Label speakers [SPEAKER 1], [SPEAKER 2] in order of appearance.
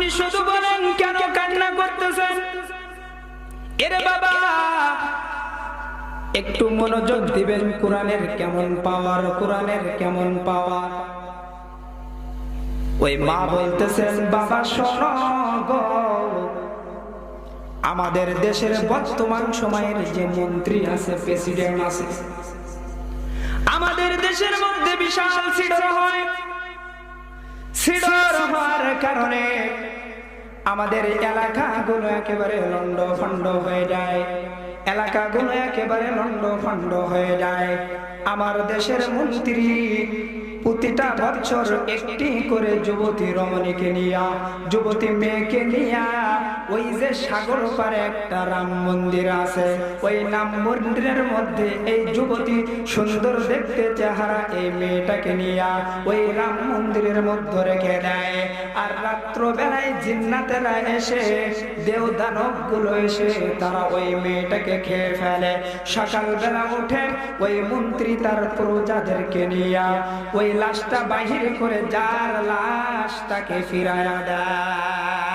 [SPEAKER 1] আপনি শুধু বলেন কেন কান্না করতেছেন? এরে বাবা, একটু মনোযোগ দিবেন। কোরআনের কেমন পাওয়ার, কোরআনের কেমন পাওয়ার। ওই মা বলতেছেন, বাবা শোনো গো, আমাদের দেশের বর্তমান সময়ের যে মন্ত্রী আছে, প্রেসিডেন্ট আছে, আমাদের দেশের মধ্যে বিশাল ছিড়র হয়। ছিড়র হওয়ার কারণে আমাদের এলাকাগুলো একেবারে লন্ডভন্ড হয়ে যায়, এলাকাগুলো একেবারে লন্ডভন্ড হয়ে যায়। আমার দেশের মন্ত্রী প্রতিটা বছর একটি করে যুবতী রমণীকে নিয়া, যুবতী মেয়েকে নিয়া, ওই যে সাগর পারে একটা রাম মন্দির আছে, ওই রাম মন্দিরের মধ্যে এই যুবতী সুন্দর দেখতে চেহারা এই মেয়েটাকে নিয়া ওই রাম মন্দিরের মধ্যে রেখে দেয়। আর রাত্র বেলায় জিন্নাতেরা এসে, দেব দানব গুলো এসে তারা ওই মেয়েটাকে খেয়ে ফেলে। সকালবেলা উঠে ওই মন্ত্রী তার প্রজাদেরকে নিয়া ওই লাশটা বাহির করে যার লাশ তাকে ফিরায়া দেয়।